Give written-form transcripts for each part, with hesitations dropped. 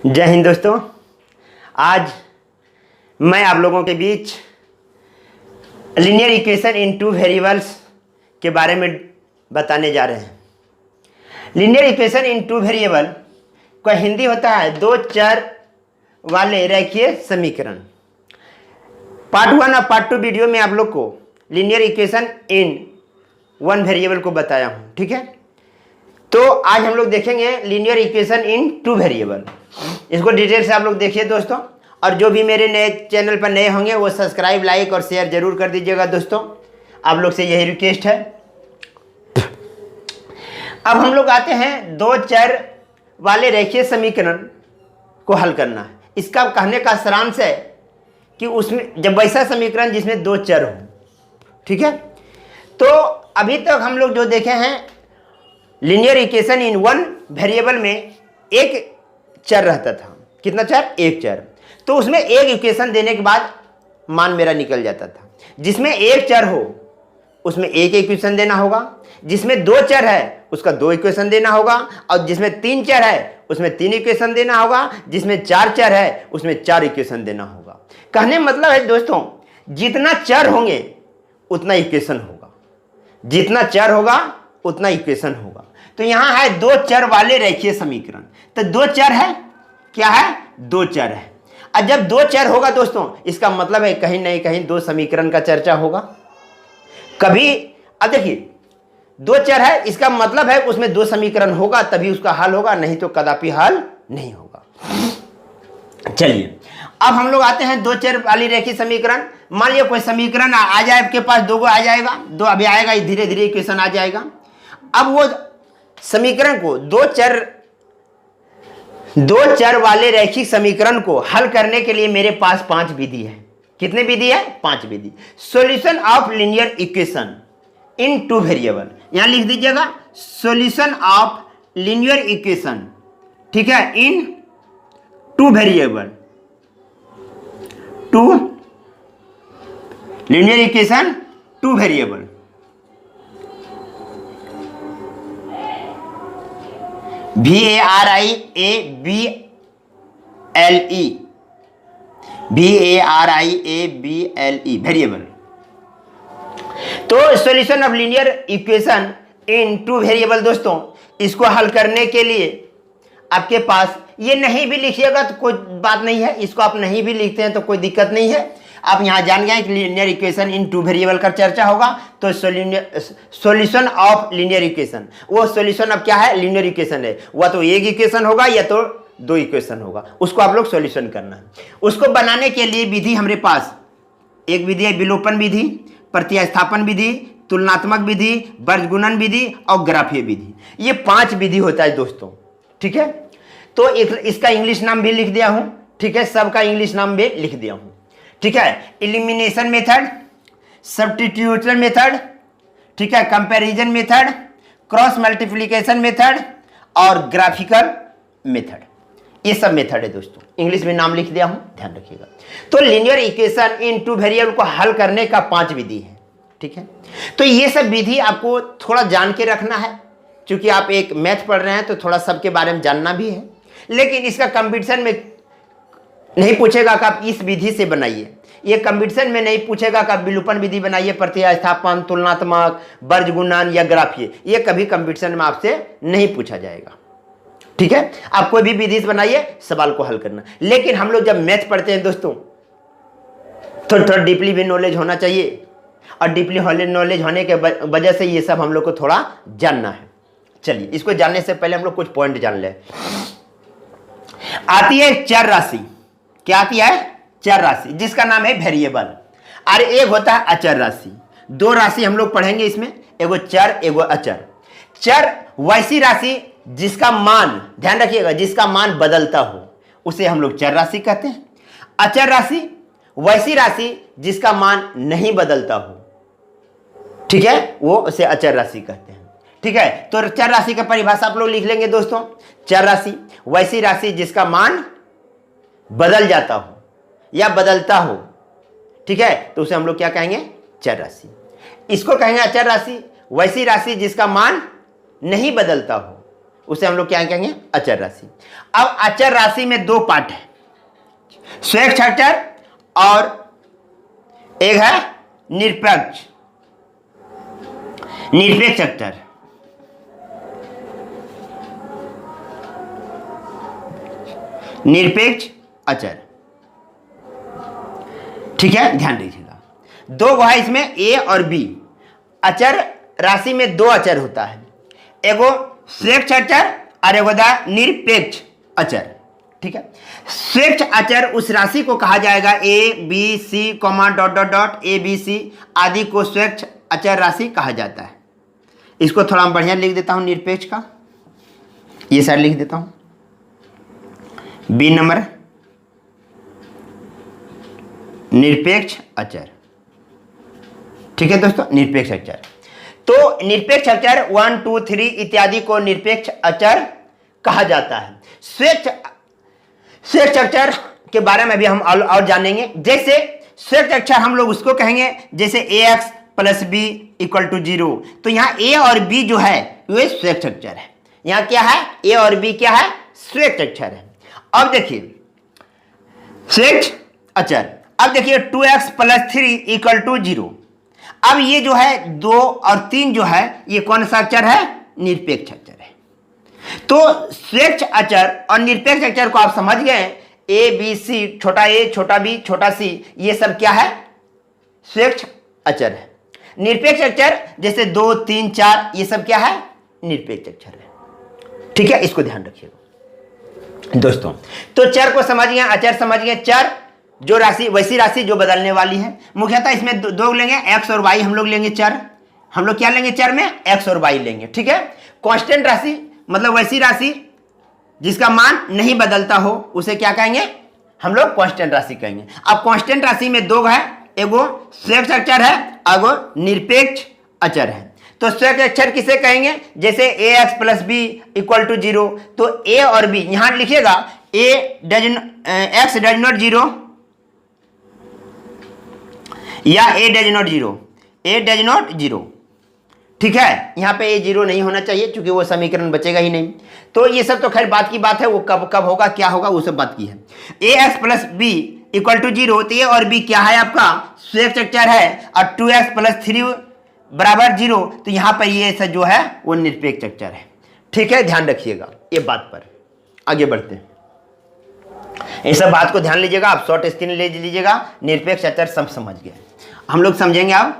जय हिंद दोस्तों। आज मैं आप लोगों के बीच linear equation in two variables के बारे में बताने जा रहे हैं। Linear equation in two variable का हिंदी होता है दो चर वाले रेखीय समीकरण। पार्ट 1 और पार्ट 2 वीडियो में आप लोग को linear equation in one variable को बताया हूँ, ठीक है। तो आज हम लोग देखेंगे linear equation in two variable. इसको डिटेल से आप लोग देखिए दोस्तों, और जो भी मेरे नए चैनल पर नए होंगे वो सब्सक्राइब, लाइक और शेयर जरूर कर दीजिएगा दोस्तों। आप लोग से यही रिक्वेस्ट है। अब हम लोग आते हैं दो चर वाले रेखीय समीकरण को हल करना है। इसका कहने का सारांश है कि उसमें जब वैसा समीकरण जिसमें दो चर हो, ठीक है। तो अभी तक हम लोग जो देखे हैं linear equation in one variable में एक चर रहता था। कितना चर? एक चर। तो उसमें एक इक्वेशन देने के बाद मान मेरा निकल जाता था। जिसमें एक चर हो उसमें एक इक्वेशन देना होगा, जिसमें दो चर है उसका दो इक्वेशन देना होगा, और जिसमें तीन चर है उसमें तीन इक्वेशन देना होगा, जिसमें चार चर है उसमें चार इक्वेशन देना होगा। कहने मतलब है दोस्तों, जितना चर होंगे उतना इक्वेशन होगा, जितना चर होगा उतना इक्वेशन होगा। तो यहां है दो चर वाले रेखीय समीकरण। तो दो चर है, क्या है? दो चर है। और जब दो चर होगा दोस्तों, इसका मतलब है कहीं नहीं कहीं दो समीकरण का चर्चा होगा। कभी अब देखिए, दो चर है, इसका मतलब है उसमें दो समीकरण होगा तभी उसका हल होगा, नहीं तो कदापि हल नहीं होगा। चलिए अब हम लोग आते हैं दो चर वाली रेखीय समीकरण। मान लिया कोई समीकरण आ जाए आपके पास, दो गो आ जाएगा, दो अभी आएगा, धीरे धीरे इक्वेशन आ जाएगा। अब वो समीकरण को दो चर वाले रैखिक समीकरण को हल करने के लिए मेरे पास पांच विधि है। कितने विधि है? पांच विधि। Solution of linear equation in two variable, यहां लिख दीजिएगा सॉल्यूशन ऑफ लीनियर इक्वेशन, ठीक है, in two variable, two linear equation two variable. VARIABLE variable. तो solution of linear equation in two variable दोस्तों, इसको हल करने के लिए आपके पास ये नहीं भी लिखिएगा तो कोई बात नहीं है, इसको आप नहीं भी लिखते हैं तो कोई दिक्कत नहीं है। आप यहां जान गए कि linear equation in two variable का चर्चा होगा। तो सॉल्यूशन ऑफ लीनियर इक्वेशन, वो सॉल्यूशन अब क्या है? लीनियर इक्वेशन है। वह तो एक इक्वेशन होगा या तो दो इक्वेशन होगा, उसको आप लोग सॉल्यूशन करना है। उसको बनाने के लिए विधि हमारे पास एक विधि है, विलोपन विधि, प्रतिस्थापन विधि, तुलनात्मक विधि, वर्गगुणन विधि और ग्राफीय विधि। ये पांच विधि होता है दोस्तों, ठीक है। तो इसका इंग्लिश नाम भी लिख दिया हूं, ठीक है, सबका इंग्लिश नाम भी लिख दिया हूं, ठीक है। एलिमिनेशन मेथड, सब्स्टिट्यूशन मेथड, ठीक है, comparison method, cross multiplication method और ग्राफिकल मेथड। ये सब मेथड है दोस्तों, इंग्लिश में नाम लिख दिया हूं, ध्यान रखिएगा। तो linear equation in two variable को हल करने का पांच विधि है, ठीक है। तो ये सब विधि आपको थोड़ा जान के रखना है, क्योंकि आप एक मैथ पढ़ रहे हैं तो थोड़ा सबके बारे में जानना भी है। लेकिन इसका कंपटीशन में नहीं पूछेगा कि आप इस विधि से बनाइए, ये कंपटीशन में नहीं पूछेगा कि आप विलोपन विधि बनाइए, प्रतिस्थापन, तुलनात्मक, वर्गगुणन या ग्राफीय, ये कभी कंपटीशन में आपसे नहीं पूछा जाएगा, ठीक है। आप कोई भी विधि से बनाइए, सवाल को हल करना। लेकिन हम लोग जब मैथ पढ़ते हैं दोस्तों, तो थोड़ा डीपली भी नॉलेज होना चाहिए, और डीपली नॉलेज होने के वजह से ये सब हम लोग को थोड़ा जानना है। चलिए, इसको जानने से पहले हम लोग कुछ पॉइंट जान ले। आती है चर राशि। क्या आती है? चर राशि, जिसका नाम है वेरिएबल। और एक होता है अचर राशि। दो राशि हम लोग पढ़ेंगे इसमें, एगो चर एगो अचर। चर वैसी राशि जिसका मान, ध्यान रखिएगा, जिसका मान बदलता हो उसे हम लोग चर राशि कहते हैं। अचर राशि वैसी राशि जिसका मान नहीं बदलता हो, ठीक है, वो उसे अचर राशि कहते हैं, ठीक है। तो चर राशि का परिभाषा आप लोग लिख लेंगे दोस्तों। चर राशि वैसी राशि जिसका मान बदल जाता हो या बदलता हो, ठीक है, तो उसे हम लोग क्या कहेंगे? चर राशि। इसको कहेंगे अचर राशि वैसी राशि जिसका मान नहीं बदलता हो, उसे हम लोग क्या कहेंगे, अचर राशि। अब अचर राशि में दो पार्ट है, स्वेच्छ अचर और एक है निरपेक्ष अचर। निरपेक्ष अचर, ठीक है, ध्यान दीजिएगा। दो है इसमें, ए और बी। अचर राशि में दो अचर होता है, एगो स्वेच्छ अचर और एगो निरपेक्ष अचर, ठीक है। स्वेच्छ अचर उस राशि को कहा जाएगा A B C comma dot dot dot A B C आदि को स्वेच्छ अचर राशि कहा जाता है। इसको थोड़ा बढ़िया लिख देता हूं, निरपेक्ष का ये साइड लिख देता हूं, बी नंबर निरपेक्ष अचर, ठीक है दोस्तों, निरपेक्ष अचर। तो निरपेक्ष अचर 1 2 3 इत्यादि को निरपेक्ष अचर कहा जाता है। स्वेच्छ अचर के बारे में भी हम और जानेंगे। जैसे स्वेच्छ अचर हम लोग उसको कहेंगे जैसे ax + b = 0। तो यहाँ a और b जो है वे स्वेच्छ अचर है। यहाँ क्या है, a और b क्या है, स्वेच्छ अचर है। अब देखिए स्वेच्छ अचर, अब देखिए 2x + 3 = 0। अब ये जो है 2 और 3 जो है ये कौन सा अचर है, निरपेक्ष अचर है। तो स्वेच्छ अचर और निरपेक्ष अचर को आप समझ गए, ए बी सी, छोटा ए छोटा बी छोटा सी, ये सब क्या है, स्वेच्छ अचर है। निरपेक्ष अचर जैसे 2 3 4 ये सब क्या है, निरपेक्ष अचर है, ठीक है। इसको ध्यान रखिएगा दोस्तों। तो चर को समझ गए, अचर समझ गए। चर जो राशि, वैसी राशि जो बदलने वाली है। मुख्यतः इसमें दो लेंगे, एक्स और वाई हम लोग लेंगे चर। हम लोग क्या लेंगे चर में, एक्स और वाई लेंगे, ठीक है। कांस्टेंट राशि मतलब वैसी राशि जिसका मान नहीं बदलता हो उसे क्या कहेंगे, हम लोग कांस्टेंट राशि कहेंगे। अब कांस्टेंट राशि में दो है, एगो स्वेच्छ अचर है, एगो निरपेक्ष अचर है। तो स्वेच्छ अचर किसे कहेंगे, जैसे ax + b = 0। तो a और b यहां लिखिएगा, x डज नॉट 0 या a does not 0, a does not 0, ठीक है। यहां पे a 0 नहीं होना चाहिए क्योंकि वो समीकरण बचेगा ही नहीं। तो ये सब तो खैर बात की बात है, वो कब कब होगा क्या होगा वो सब बात की है। ax + b = 0, तो a और b क्या है आपका, स्वेच्छ अचर है। और 2x + 3 = 0, तो यहां पर ये सब जो है वो निरपेक्ष अचर है, ठीक है। ध्यान रखिएगा ये बात पर। आगे बढ़ते हैं, ये सब बात को ध्यान लीजिएगा, आप शॉर्ट स्क्रीन ले लीजिएगा। निरपेक्ष अचर सब समझ गए, हम लोग समझेंगे। अब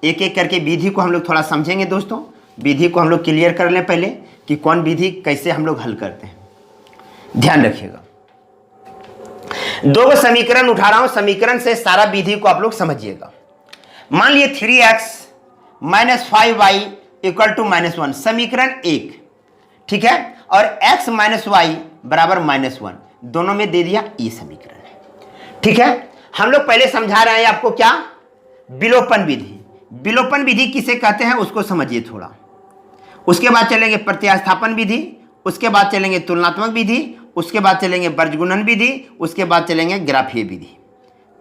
एक एक करके विधि को हम लोग थोड़ा समझेंगे दोस्तों। विधि को हम लोग क्लियर कर लें पहले कि कौन विधि कैसे हम लोग हल करते हैं, ध्यान रखिएगा। दो समीकरण उठा रहा हूं, समीकरण से सारा विधि को आप लोग समझिएगा। मान लिए 3x - 5y = -1, समीकरण 1, ठीक है। और x - y = -1, दोनों में दे दिया, ये समीकरण है, ठीक है। हम लोग पहले समझा रहे हैं आपको क्या, विलोपन विधि। विलोपन विधि किसे कहते हैं उसको समझिए थोड़ा। उसके बाद चलेंगे प्रतिस्थापन विधि, उसके बाद चलेंगे तुलनात्मक विधि, उसके बाद चलेंगे वर्गगुणन विधि, उसके बाद चलेंगे ग्राफीय विधि,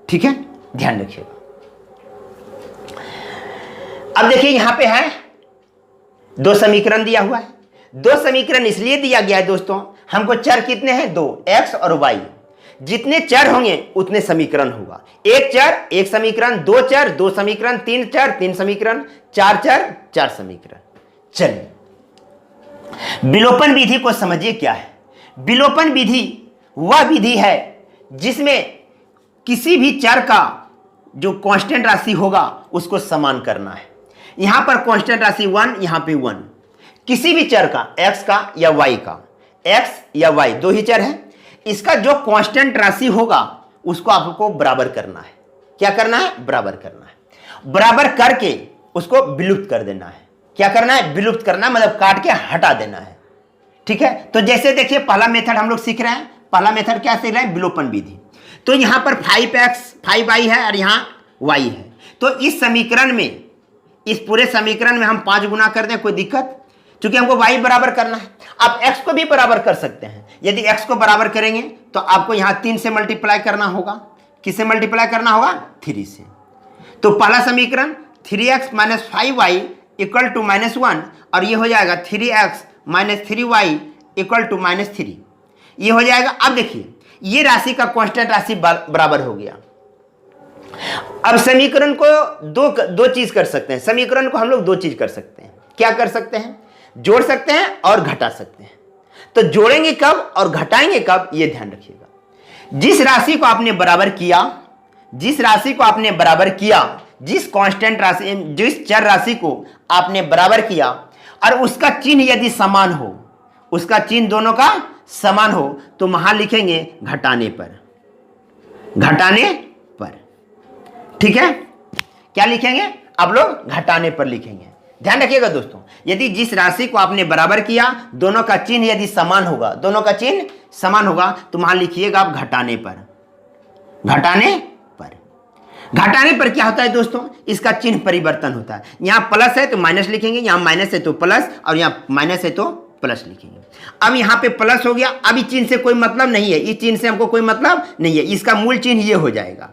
ठीक है। ध्यान रखिएगा। अब देखिए यहां पे है दो समीकरण दिया हुआ है। दो समीकरण इसलिए दिया गया है दोस्तों, हमको चर कितने हैं, 2, x और y। जितने चर होंगे उतने समीकरण होगा। एक चर एक समीकरण, दो चर दो समीकरण, तीन चर तीन समीकरण, चार चर चार समीकरण। चलिए विलोपन विधि को समझिए क्या है। विलोपन विधि वह विधि है जिसमें किसी भी चर का जो कांस्टेंट राशि होगा उसको समान करना है। यहां पर कांस्टेंट राशि 1, यहां पे 1, किसी भी चर का, x का या y का, x या y दो ही चर है, इसका जो कांस्टेंट राशि होगा उसको आपको बराबर करना है। क्या करना है, बराबर करना है। बराबर करके उसको विलुप्त कर देना है। क्या करना है, विलुप्त करना, मतलब काट के हटा देना है, ठीक है। तो जैसे देखिए पहला मेथड हम लोग सीख रहे हैं। पहला मेथड क्या सीख रहे हैं, विलोपन विधि। तो यहां पर 5x 5y है और यहां y है। तो इस समीकरण में, इस पूरे समीकरण में हम 5 गुना कर दें, कोई दिक्कत, क्योंकि हमको y बराबर करना है। आप x को भी बराबर कर सकते हैं। यदि x को बराबर करेंगे तो आपको यहां 3 से मल्टीप्लाई करना होगा। किससे मल्टीप्लाई करना होगा, 3 से। तो पहला समीकरण 3x - 5y = -1, और ये हो जाएगा 3x -3y इक्वल टू -3, ये हो जाएगा। अब देखिए ये राशि का कांस्टेंट राशि बराबर हो गया। अब समीकरण को दो चीज कर सकते हैं, समीकरण को हम लोग दो चीज कर सकते हैं। क्या कर सकते हैं? जोड़ सकते हैं और घटा सकते हैं। तो जोड़ेंगे कब और घटाएंगे कब, ये ध्यान रखिएगा। जिस राशि को आपने बराबर किया, जिस कांस्टेंट राशि, जिस चर राशि को आपने बराबर किया और उसका चिन्ह यदि समान हो, उसका चिन्ह दोनों का समान हो, तो वहां लिखेंगे घटाने पर, ठीक है। क्या लिखेंगे आप लोग? घटाने पर लिखेंगे। ध्यान रखिएगा दोस्तों, यदि जिस राशि को आपने बराबर किया दोनों का चिन्ह यदि समान होगा, तो वहां लिखिएगा आप घटाने पर। घटाने पर क्या होता है दोस्तों? इसका चिन्ह परिवर्तन होता है। यहां प्लस है तो माइनस लिखेंगे, यहां माइनस है तो प्लस, और यहां माइनस है तो प्लस लिखेंगे। अब यहां पे प्लस हो गया, अब इस चिन्ह से कोई मतलब नहीं है, इस चिन्ह से हमको कोई मतलब नहीं है, इसका मूल चिन्ह ये हो जाएगा,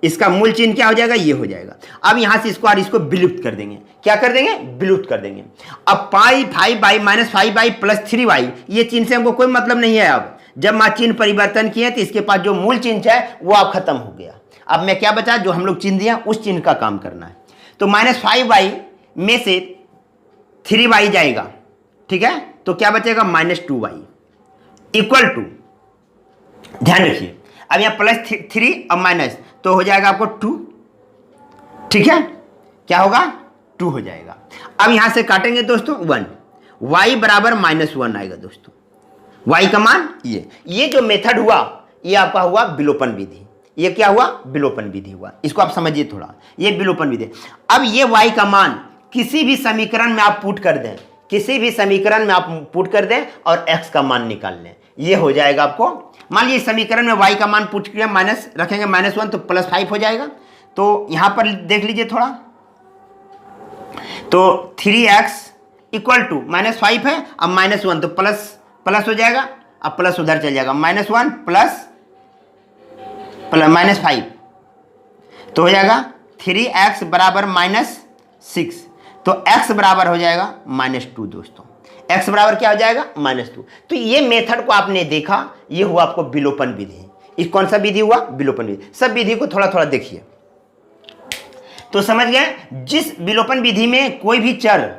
इसका मूल चिन्ह क्या हो जाएगा? ये हो जाएगा। अब यहां से इसको और इसको विलुप्त कर देंगे। क्या कर देंगे? विलुप्त कर देंगे। अब पाई 5y - 5y + 3y, ये चिन्ह से हमको कोई मतलब नहीं है। अब जब मैं चिन्ह परिवर्तन किए तो इसके पास जो मूल चिन्ह है वो अब खत्म हो गया। अब मैं क्या बचा? जो हम लोग चिन्ह दिया उस चिन्ह का काम करना है। तो -5y में से 3y जाएगा, ठीक है, तो क्या बचेगा? -2y इक्वल टू, ध्यान रखिए, अब यहाँ +3 और माइनस तो हो जाएगा आपको 2, ठीक है, क्या होगा? 2 हो जाएगा। अब यहां से काटेंगे दोस्तों 1, y बराबर -1 आएगा दोस्तों, y का मान ये जो मेथड हुआ ये आपका हुआ विलोपन विधि। ये क्या हुआ? विलोपन विधि हुआ। इसको आप समझिए थोड़ा, ये विलोपन विधि। अब ये y का मान किसी भी समीकरण में आप पुट कर दें, और x का मान निकाल लें, ये हो जाएगा आपको। मान लीजिए समीकरण में y का मान पुट किया, माइनस रखेंगे -1 तो +5 हो जाएगा। तो यहां पर देख लीजिए थोड़ा, तो 3x इक्वल टू -5 है, अब -1 तो प्लस हो जाएगा, अब प्लस उधर चल जाएगा, -1 प्लस -5 तो हो जाएगा 3x बराबर -6, तो x बराबर हो जाएगा -2 दोस्तों। x बराबर क्या हो जाएगा? -2। तो ये मेथड को आपने देखा, ये हुआ आपको विलोपन विधि। इस कौन सा विधि हुआ? विलोपन विधि। सब विधि को थोड़ा थोड़ा देखिए तो समझ गए। जिस विलोपन विधि में कोई भी चर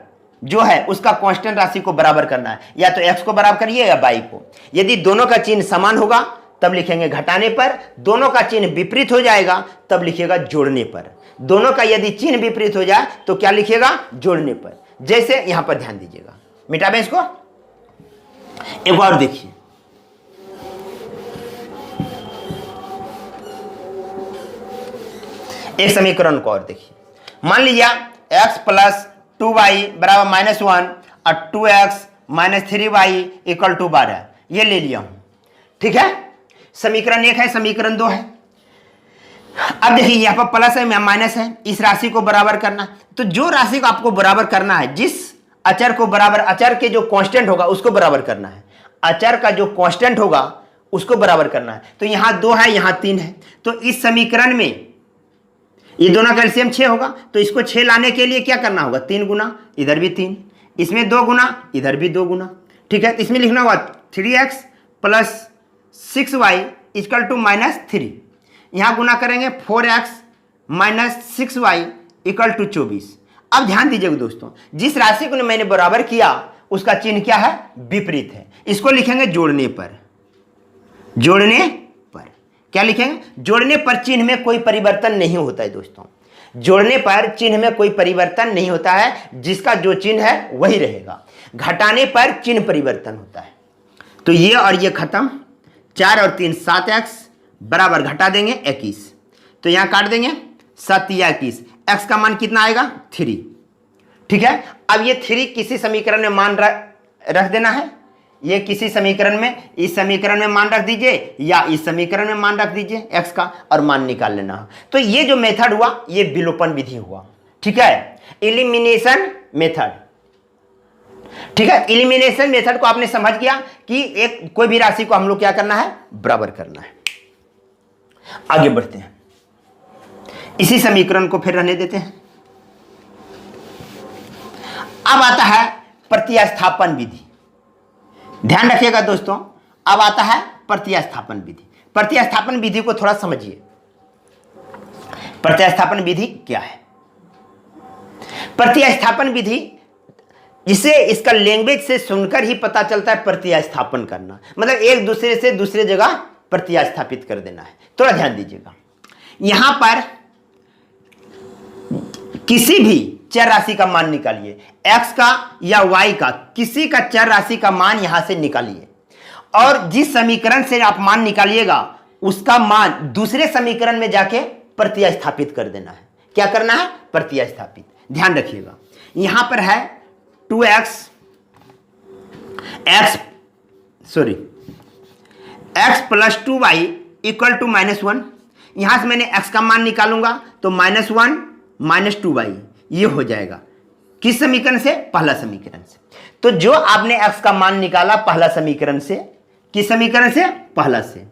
जो है उसका कांस्टेंट राशि को बराबर करना है, या तो x को बराबर करिए या y को। यदि दोनों का चिन्ह समान होगा तब लिखेंगे घटाने पर, दोनों का चिन्ह विपरीत हो जाएगा तब लिखिएगा जोड़ने पर। दोनों का यदि चिन्ह विपरीत हो जाए तो क्या लिखिएगा? जोड़ने पर। जैसे यहां पर ध्यान दीजिएगा, मिटाबे इसको, एक बार देखिए, एक समीकरण को और देखिए। मान लीजिए x + 2y बराबर -1 और 2x - 3y इक्वल टू 12, ये ले लिया हूं, ठीक है। समीकरण 1 है, समीकरण 2 है। अब देखिए यहां पर प्लस है, माइनस है, इस राशि को बराबर करना। तो जो राशि को आपको बराबर करना है, जिस अचर को बराबर, अचर के जो कांस्टेंट होगा उसको बराबर करना है, अचर का जो कांस्टेंट होगा उसको बराबर करना है। तो यहां 2 है, यहां 3 है, तो इस समीकरण में ये दोनों का एलसीएम 6 होगा। तो इसको 6 लाने के लिए क्या करना होगा? 3 गुना, इधर भी 3, इसमें 2 गुना, इधर भी 2 गुना, ठीक है। तो इसमें लिखना होगा 3x + 6y इक्वल टू -3, यहां गुना करेंगे 4x - 6y इक्वल टू 24। अब ध्यान दीजिएगा दोस्तों, जिस राशि को मैंने बराबर किया उसका चिन्ह क्या है? विपरीत है। इसको लिखेंगे जोड़ने पर। क्या लिखेंगे? जोड़ने पर चिन्ह में कोई परिवर्तन नहीं होता है दोस्तों, जोड़ने पर चिन्ह में कोई परिवर्तन नहीं होता है, जिसका जो चिन्ह है वही रहेगा। घटाने पर चिन्ह परिवर्तन होता है। तो ये और ये खत्म, 4 और 3 7x बराबर घटा देंगे 21, तो यहां काट देंगे 7 या 21, x का मान कितना आएगा? 3, ठीक है। अब ये 3 किसी समीकरण में मान रख देना है, ये किसी समीकरण में, इस समीकरण में मान रख दीजिए या इस समीकरण में मान रख दीजिए x का, और मान निकाल लेना है। तो ये जो मेथड हुआ ये विलोपन विधि हुआ, ठीक है, एलिमिनेशन मेथड, ठीक है। एलिमिनेशन मेथड को आपने समझ गया कि एक कोई भी राशि को हम लोग क्या करना है? बराबर करना है। आगे बढ़ते हैं, इसी समीकरण को फिर रहने देते हैं। अब आता है प्रतिस्थापन विधि। ध्यान रखिएगा दोस्तों। अब आता है प्रतिस्थापन विधि। प्रतिस्थापन विधि को थोड़ा समझिए। प्रतिस्थापन विधि क्या है? प्रतिस्थापन विधि, जिसे इसका लैंग्वेज से सुनकर ही पता चलता है, प्रतिस्थापन करना मतलब एक दूसरे से दूसरे जगह प्रतिस्थापित कर देना है। थोड़ा ध्यान दीजिएगा। यहां पर किसी भी चर राशि का मान निकालिए, x का या y का, किसी का चर राशि का मान यहां से निकालिए और जिस समीकरण से आप मान निकालिएगा उसका मान दूसरे समीकरण में जाके प्रतिस्थापित कर देना है। क्या करना है? प्रतिस्थापित। ध्यान रखिएगा, यहां पर है 2x plus 2y equal to -1। यहां से मैंने x का मान निकालूंगा तो -1 माइनस 2y ये हो जाएगा। किस समीकरण से? पहला समीकरण से। तो जो आपने x का मान निकाला पहला समीकरण से, किस समीकरण से? पहला से।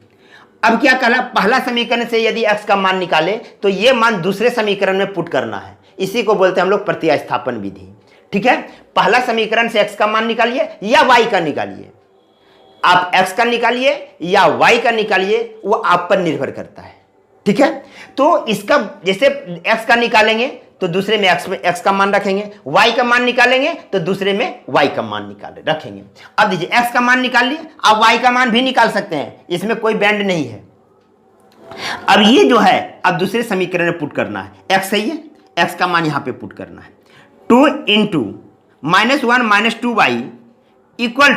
अब क्या कहला? पहला समीकरण से यदि x का मान निकाले तो ये मान दूसरे समीकरण में पुट करना है। इसी को बोलते हैं हम लोग प्रतिस्थापन विधि। ठीक है, पहला समीकरण से x का मान निकालिए या y का निकालिए। आप x का निकालिए या y का निकालिए, वो आप पर निर्भर करता है। ठीक है, तो इसका जैसे x का निकालेंगे तो दूसरे में x का मान रखेंगे, y का मान निकालेंगे तो दूसरे में y का मान रखेंगे। अब दीजिए x का मान निकाल लिए, आप y का मान भी निकाल सकते हैं, इसमें कोई बैंड नहीं है। अब ये जो है अब दूसरे समीकरण में पुट करना है। x सही है, x का मान यहां पे पुट करना है। 2 into -1 minus 2y equal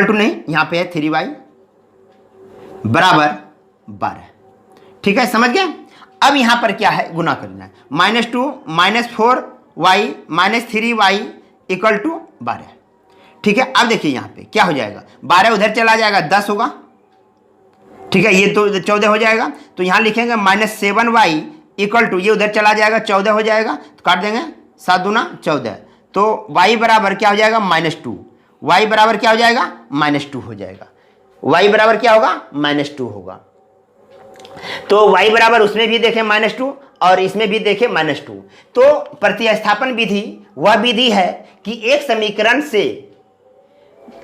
to नहीं, यहां पे है 3y बराबर 12। ठीक है, समझ गए? अब यहां पर क्या है? गुना करना है। -2 minus 4y minus 3y equal to 12। ठीक है, अब देखिए यहां पे क्या हो जाएगा, 12 उधर चला जाएगा, 10 होगा। ठीक है, ये तो 14 हो जाएगा। तो यहां लिखेंगे -7y इक्वल टू, ये उधर चला जाएगा, 14 हो जाएगा। तो काट देंगे, 7 दूना 14। तो y बराबर क्या हो जाएगा? -2। y बराबर क्या हो जाएगा? -2 हो जाएगा। y बराबर क्या होगा? -2 होगा। तो y बराबर उसमें भी देखें -2 और इसमें भी देखें -2। तो प्रतिस्थापन विधि वह विधि है कि एक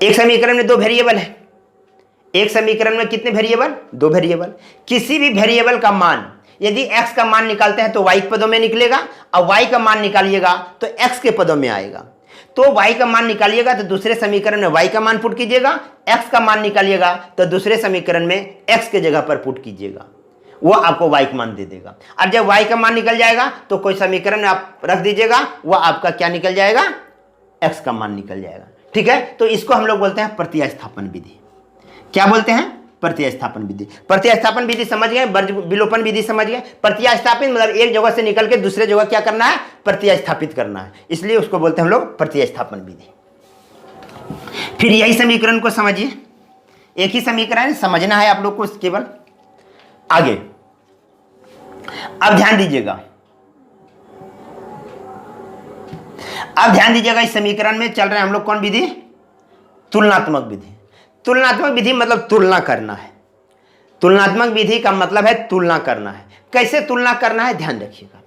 समीकरण में दो वेरिएबल है। एक समीकरण में कितने वेरिएबल? दो वेरिएबल। किसी भी वेरिएबल का मान यदि x का मान निकालते हैं तो y के पदों में निकलेगा, और y का मान निकालिएगा तो x के पदों में आएगा। तो y का मान निकालिएगा तो दूसरे समीकरण में y का मान पुट कीजिएगा, x का मान निकालिएगा तो दूसरे समीकरण में x के जगह पर पुट कीजिएगा, वो आपको y का मान दे देगा। और जब y का मान निकल जाएगा तो कोई समीकरण में आप रख दीजिएगा, वो आपका क्या निकल जाएगा? x का मान निकल जाएगा। ठीक है, तो इसको हम लोग बोलते हैं प्रतिस्थापन विधि। क्या बोलते हैं? प्रतिस्थापन विधि। प्रतिस्थापन विधि समझ गए, वर्ज विलोपन विधि समझ गए। प्रतिस्थापित मतलब एक जगह से निकल के दूसरे जगह क्या करना है? प्रतिस्थापित करना है, इसलिए उसको बोलते हैं हम लोग प्रतिस्थापन विधि। फिर यही समीकरण को समझिए, एक ही समीकरण समझना है आप लोग को केवल। आगे अब ध्यान दीजिएगा, इस समीकरण में चल रहे हैं हम लोग कौन विधि? तुलनात्मक विधि। तुलनात्मक विधि मतलब तुलना करना है। तुलनात्मक विधि का मतलब है तुलना करना है। कैसे तुलना करना है? ध्यान रखिएगा।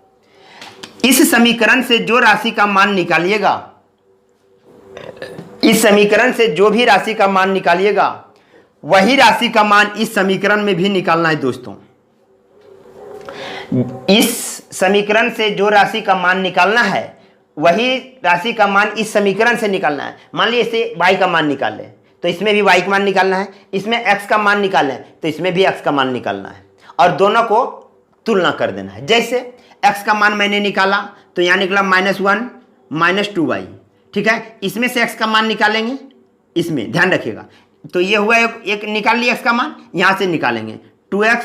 इस समीकरण से जो राशि का मान निकालिएगा, इस समीकरण से जो भी राशि का मान निकालिएगा वही राशि का मान इस समीकरण में भी निकालना है दोस्तों। इस समीकरण से जो राशि का मान निकालना है वही राशि का मान इस समीकरण से निकालना है। मान लीजिए इसे y का मान निकाल लें तो इसमें भी y का मान निकालना है, इसमें x का मान निकालें तो इसमें भी x का मान निकालना है, और दोनों को तुलना कर देना है। जैसे x का मान मैंने निकाला तो यहाँ निकला -1 माइनस 2y। ठीक है, इसमें से x का मान निकालेंगे, इसमें ध्यान रखिएगा। तो ये हुआ एक निकाल लिया x का मान, यहाँ से निकालेंगे 2x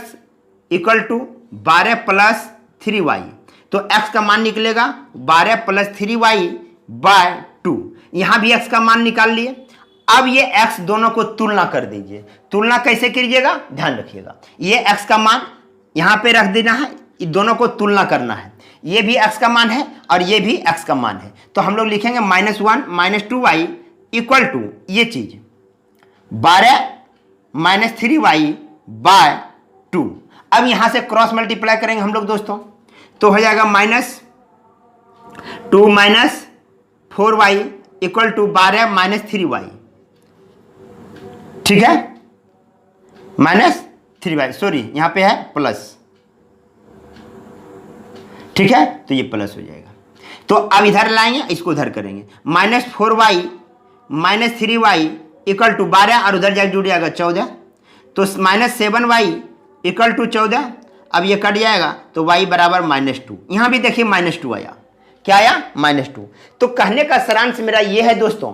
equal to 12 plus 3y। तो x का मान निकलेगा 12 प्लस 3y बाय 2। यहाँ भी x का मान निकाल लिए। अब ये x दोनों को तुलना कर दीजिए। तुलना कैसे कीजिएगा? ध्यान रखिएगा, ये x का मान यहाँ पे रख देना है, दोनों को तुलना करना है। ये भी x का मान है और ये भी x का मान है। तो हम लोग लिखेंगे -1 माइनस 2y इक्वल टू ये चीज 12 माइनस 3y बाय 2। अब यहां से क्रॉस मल्टीप्लाई करेंगे हम लोग दोस्तों, तो हो जाएगा -2 minus 4y equal to 12 minus 3y। ठीक है, -3y, सॉरी यहां पे है प्लस, ठीक है, तो ये प्लस हो जाएगा। तो अब इधर लाएंगे, इसको उधर करेंगे, -4y -3y इक्वल टू 12 और उधर जाके जुड़ जाएगा 14, तो -7y इक्वल टू 14। अब ये कट जाएगा तो y बराबर -2। यहां भी देखिए -2 आया, क्या आया, -2। तो कहने का सारांश मेरा ये है दोस्तों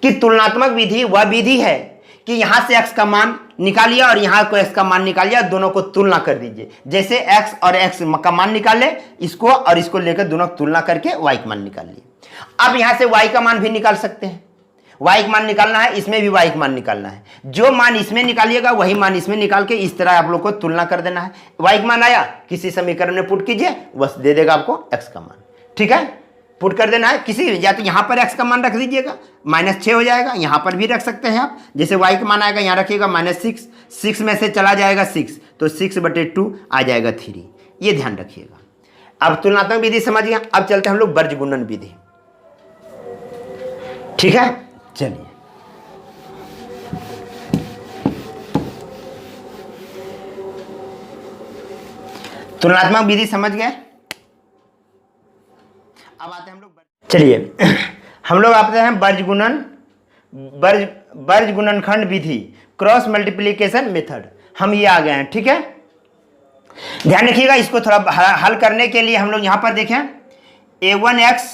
कि तुलनात्मक विधि वह विधि है कि यहां से x का मान निकालिए और यहां को x का मान निकालिए, दोनों को तुलना कर दीजिए। जैसे x और x का मान निकाले, इसको और इसको लेकर दोनों तुलना करके y का मान निकालिए। अब यहां से y का मान भी निकाल सकते हैं, y का मान निकालना है, इसमें भी y का मान निकालना है। जो मान इसमें निकालिएगा वही मान इसमें निकाल के इस तरह आप लोग को तुलना कर देना है। y का मान आया, किसी समीकरण में पुट कीजिए, बस दे देगा आपको x का मान, ठीक है, पुट कर देना है। किसी या तो यहाँ पर x का मान रख दीजिएगा, -6 हो जाएगा, यहाँ पर भी रख सकते हैं आप। जैसे y का मान आएगा, यहाँ रखिएगा -6, 6 में से चला जाएगा 6, तो 6/2 आ जाएगा 3, ये ध्यान रखिएगा। अब तुलनात्मक विधि समझ गया। अब चलते हैं हम लोग वर्ज गुणन विधि, ठीक है, चलिए। तुलनात्मक विधि समझ गए। अब आते हैं हम लोग, चलिए हम लोग आते हैं वर्ज गुणनखंड विधि, क्रॉस मल्टीप्लिकेशन मेथड। हम ये आ गए हैं, ठीक है, ध्यान रखिएगा। इसको थोड़ा हल करने के लिए हम लोग यहां पर देखें, a1x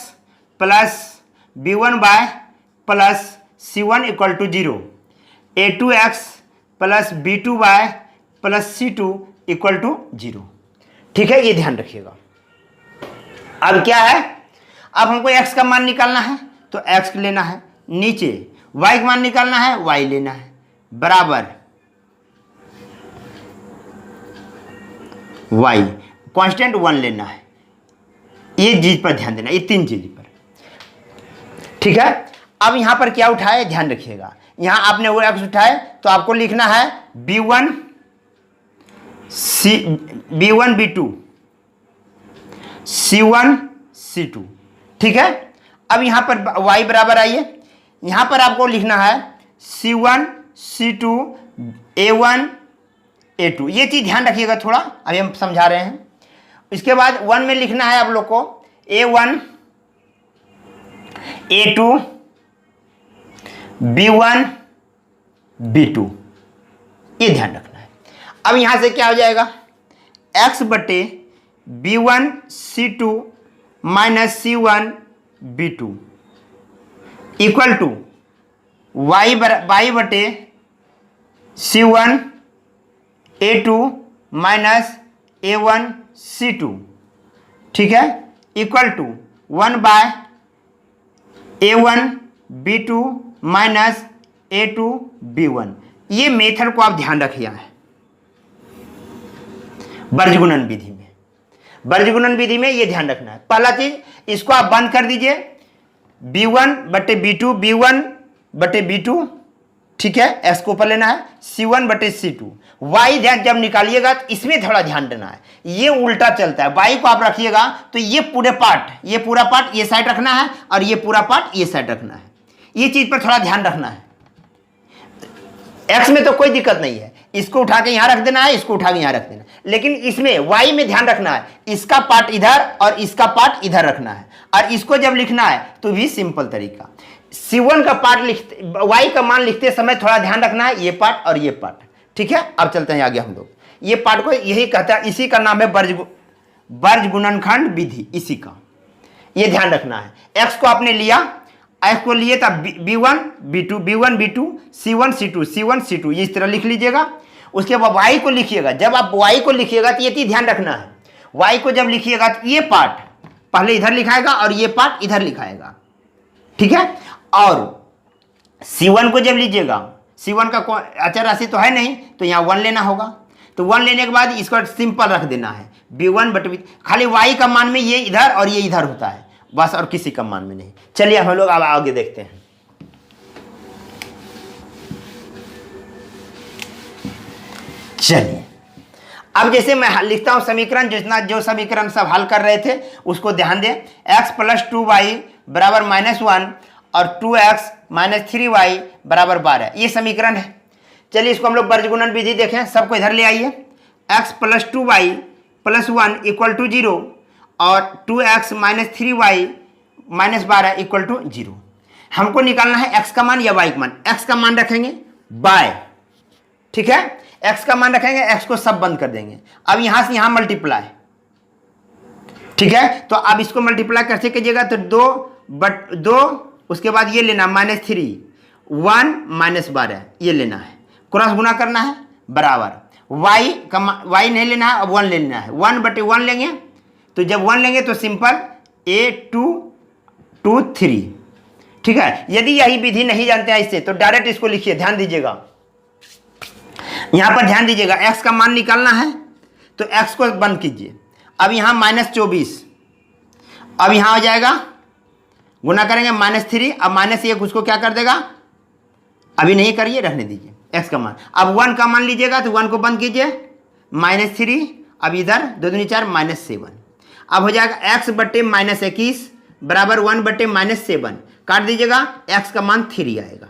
plus b1y plus c1 equal to 0, a2x plus b2y plus c2 equal to 0, ठीक है, ये ध्यान रखिएगा। अब क्या है, अब हमको x का मान निकालना है तो x लेना है, नीचे y का मान निकालना है, y लेना है, बराबर y कांस्टेंट 1 लेना है। ये चीज पर ध्यान देना, ये 3 चीज पर, ठीक है। अब यहां पर क्या उठाए, ध्यान रखिएगा। यहां आपने वो x उठाए तो आपको लिखना है b1 b2 c1 c2, ठीक है। अब यहां पर y बराबर आइए, यहां पर आपको लिखना है c1 c2 a1 a2, ये चीज ध्यान रखिएगा थोड़ा, अभी हम समझा रहे हैं। इसके बाद 1 में लिखना है आप लोग को a1 a2 b1 b2, ये ध्यान रखना है। अब यहां से क्या हो जाएगा, x बटे b1 c2 minus c1 b2 equal to y बटे c1 a2 minus a1 c2, ठीक है, equal to 1 bye a1 b2 minus a2 b1। ये मेथड को आप ध्यान रखिए है वर्ज गुणन विधि में। वर्ज गुणन विधि में ये ध्यान रखना है। पहला चीज, इसको आप बंद कर दीजिए, b1 बटे b2 b1 बटे b2, ठीक है, s को ऊपर लेना है, c1 बटे c2। y ध्यान जब निकालिएगा तो इसमें थोड़ा ध्यान देना है, ये उल्टा चलता है। y को आप रखिएगा तो ये पूरा पार्ट ये साइड रखना है और ये पूरा पार्ट ये साइड रखना है। ये चीज पर थोड़ा ध्यान रखना है। x में तो कोई दिक्कत नहीं है, इसको उठा के यहां रख देना है, इसको उठा के यहां रख देना है, लेकिन इसमें y में ध्यान रखना है, इसका पार्ट इधर और इसका पार्ट इधर रखना है। और इसको जब लिखना है तो भी सिंपल तरीका, c1 का पार्ट लिखते, y का मान लिखते समय थोड़ा ध्यान रखना है, ये पार्ट और ये पार्ट, ठीक है। अब चलते हैं आगे हम लोग, ये पार्ट को यही कहता है, इसी का नाम है वर्ज गुणनखंड विधि, इसी का ये ध्यान रखना है। x को आपने लिया, x को लिए था b1 b2 c1 c2 ये इस तरह लिख लीजिएगा। उसके बाद y को लिखिएगा, जब आप y को लिखिएगा तो ये चीज ध्यान रखना है, y को जब लिखिएगा तो ये पार्ट पहले इधर लिखाएगा और ये पार्ट इधर लिखाएगा, ठीक है। और c1 को जब लीजिएगा, c1 का अचर राशि तो है नहीं, तो यहाँ 1 लेना होगा, तो 1 लेने के बाद इसको सिंपल रख देना है b1 बटे, खाली y का मान में ये इधर और ये इधर होता है बस, और किसी का मान में नहीं। चलिए हम लोग अब आगे देखते हैं। चलिए अब जैसे मैं लिखता हूं समीकरण, जो समीकरण सब हल कर रहे थे उसको ध्यान दें। x प्लस 2y बराबर -1 और 2x माइनस 3y बराबर 12, ये समीकरण है। चलिए इसको हम लोग वर्गगुणन विधि देखें, सबको इधर ले आइए। x plus 2y plus 1 equal to 0 और 2x minus 3y minus 12 equal to 0। हमको निकालना है x का मान या y का मान। x का मान रखेंगे y, ठीक है, x का मान रखेंगे, x को सब बंद कर देंगे। अब यहां से यहां मल्टीप्लाई, ठीक है, तो अब इसको मल्टीप्लाई कैसे कीजिएगा, तो 2 उसके बाद ये लेना माइनस 3 1 माइनस 12 ये लेना है, क्रॉस गुना करना है बराबर y नहीं लेना है, अब 1 ले लेना है, 1/1 लेंगे। तो जब 1 लेंगे तो सिंपल a2 2 3, ठीक है। यदि यही विधि नहीं जानते हैं इससे तो डायरेक्ट इसको लिखिए, ध्यान दीजिएगा, यहां पर ध्यान दीजिएगा, x का मान निकालना है तो x को बंद कीजिए। अब यहां माइनस 24, अब यहां हो जाएगा, गुना करेंगे माइनस 3, अब माइनस 1 उसको क्या कर देगा, अभी नहीं करिए, रहने दीजिए x का मान। अब 1 का मान लीजिएगा तो 1 को बंद कीजिए, माइनस 3, अब इधर 2 दूनी 4 माइनस 7, अब हो जाएगा x बटे माइनस 21 बराबर 1 बटे माइनस 7, काट दीजिएगा, x का मान 3 आएगा,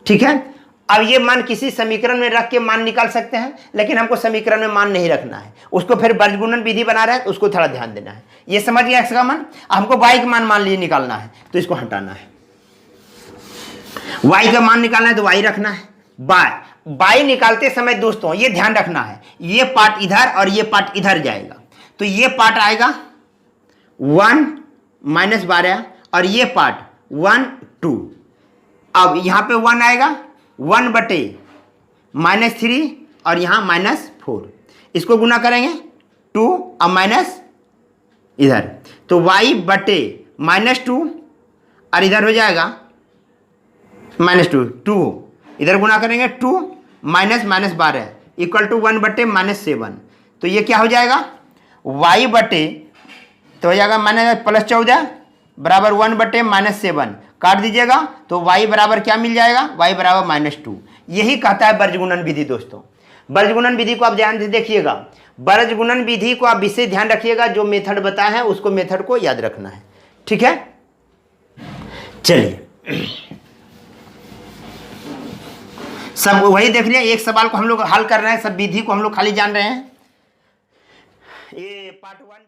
ठीक है। अब ये मान किसी समीकरण में रख के मान निकाल सकते हैं, लेकिन हमको समीकरण में मान नहीं रखना है, उसको फिर वर्गगुणन विधि बना रहे हैं, उसको थोड़ा ध्यान देना है। ये समझ गया x का मान। हमको y का मान मान लीजिए निकालना है, तो इसको हटाना है, y का मान निकालना है तो y रखना है। y निकालते समय दोस्तों ये ध्यान रखना है, ये पार्ट इधर और ये पार्ट इधर जाएगा, तो ये पार्ट आएगा 1 माइनस 12 और ये पार्ट 1 2। अब यहां पे 1 आएगा, 1 बटे माइनस 3 और यहां माइनस 4, इसको गुना करेंगे 2 और माइनस इधर, तो y बटे माइनस 2 और इधर हो जाएगा माइनस 2 इधर गुना करेंगे 2 माइनस माइनस 12 इक्वल टू 1 बटे माइनस 7। तो ये क्या हो जाएगा, y बटे, तो हो जाएगा माइनस प्लस 14 बराबर 1 बटे माइनस 7, काट दीजिएगा तो y बराबर क्या मिल जाएगा, y बराबर माइनस 2। यही कहता है वर्गगुणन विधि दोस्तों। वर्गगुणन विधि को आप ध्यान से देखिएगा, वर्गगुणन विधि को आप विशेष ध्यान रखिएगा, जो मेथड बताया है उसको मेथड को याद रखना है, ठीक है। चलिए सब वही देख लिया, एक सवाल को हम लोग हल कर रहे हैं, सब विधि को हम लोग खाली जान रहे हैं। ये पार्ट 1